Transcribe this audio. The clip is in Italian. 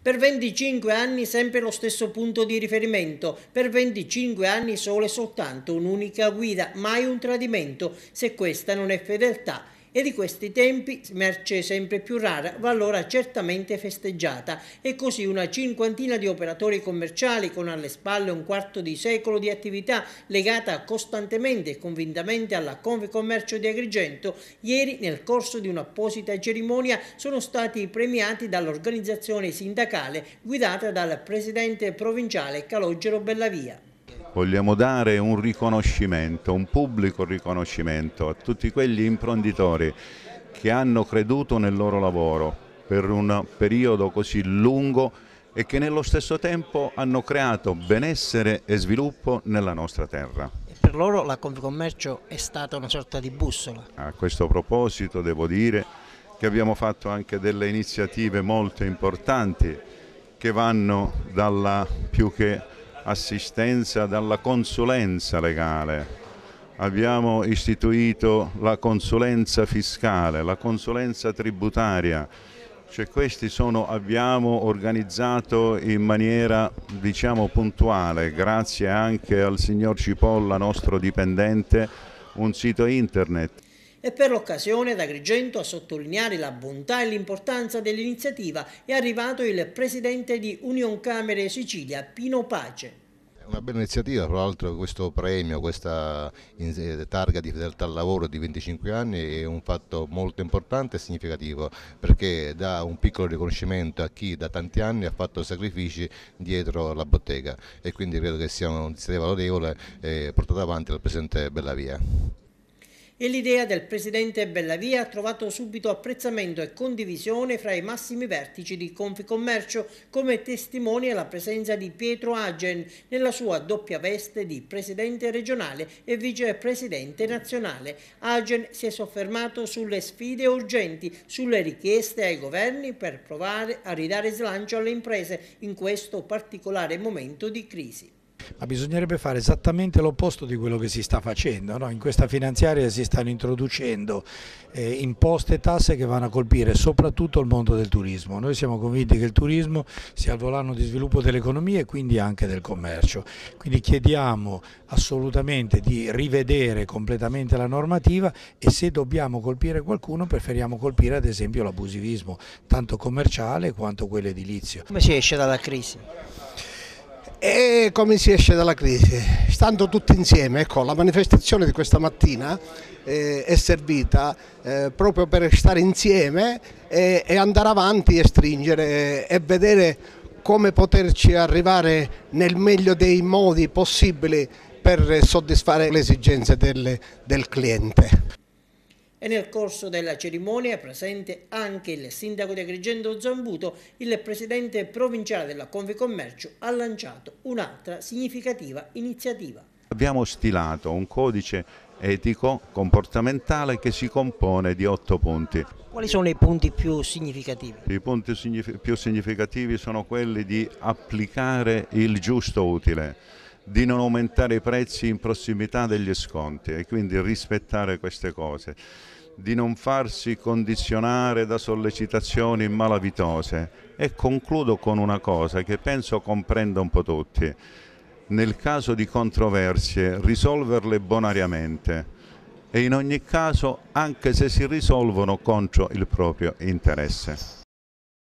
Per 25 anni sempre lo stesso punto di riferimento, per 25 anni solo e soltanto un'unica guida, mai un tradimento, se questa non è fedeltà. E di questi tempi, merce sempre più rara, va allora certamente festeggiata. E così una cinquantina di operatori commerciali con alle spalle un quarto di secolo di attività legata costantemente e convintamente alla Confcommercio di Agrigento, ieri nel corso di un'apposita cerimonia sono stati premiati dall'organizzazione sindacale guidata dal presidente provinciale Calogero Bellavia. Vogliamo dare un riconoscimento, un pubblico riconoscimento a tutti quegli imprenditori che hanno creduto nel loro lavoro per un periodo così lungo e che nello stesso tempo hanno creato benessere e sviluppo nella nostra terra. Per loro la Confcommercio è stata una sorta di bussola. A questo proposito devo dire che abbiamo fatto anche delle iniziative molto importanti che vanno dalla più che assistenza, dalla consulenza legale. Abbiamo istituito la consulenza fiscale, la consulenza tributaria, cioè abbiamo organizzato in maniera puntuale, grazie anche al signor Cipolla, nostro dipendente, un sito internet. E per l'occasione ad Agrigento a sottolineare la bontà e l'importanza dell'iniziativa è arrivato il presidente di Unioncamere Sicilia, Pino Pace. È una bella iniziativa, tra l'altro questo premio, questa targa di fedeltà al lavoro di 25 anni è un fatto molto importante e significativo perché dà un piccolo riconoscimento a chi da tanti anni ha fatto sacrifici dietro la bottega e quindi credo che sia un'iniziativa lodevole portata avanti dal presidente Bellavia. E l'idea del presidente Bellavia ha trovato subito apprezzamento e condivisione fra i massimi vertici di Confcommercio, come testimonia la presenza di Pietro Agen nella sua doppia veste di presidente regionale e vicepresidente nazionale. Agen si è soffermato sulle sfide urgenti, sulle richieste ai governi per provare a ridare slancio alle imprese in questo particolare momento di crisi. Ma bisognerebbe fare esattamente l'opposto di quello che si sta facendo, no? In questa finanziaria si stanno introducendo imposte e tasse che vanno a colpire soprattutto il mondo del turismo. Noi siamo convinti che il turismo sia il volano di sviluppo dell'economia e quindi anche del commercio. Quindi chiediamo assolutamente di rivedere completamente la normativa e se dobbiamo colpire qualcuno preferiamo colpire ad esempio l'abusivismo, tanto commerciale quanto quello edilizio. Come si esce dalla crisi? E come si esce dalla crisi? Stando tutti insieme, ecco, la manifestazione di questa mattina è servita proprio per stare insieme e andare avanti e stringere e vedere come poterci arrivare nel meglio dei modi possibili per soddisfare le esigenze del cliente. E nel corso della cerimonia è presente anche il sindaco di Agrigento Zambuto. Il presidente provinciale della Confcommercio ha lanciato un'altra significativa iniziativa. Abbiamo stilato un codice etico comportamentale che si compone di 8 punti. Quali sono i punti più significativi? I punti più significativi sono quelli di applicare il giusto utile, di non aumentare i prezzi in prossimità degli sconti e quindi rispettare queste cose, di non farsi condizionare da sollecitazioni malavitose. E concludo con una cosa che penso comprenda un po' tutti: nel caso di controversie risolverle bonariamente e in ogni caso anche se si risolvono contro il proprio interesse.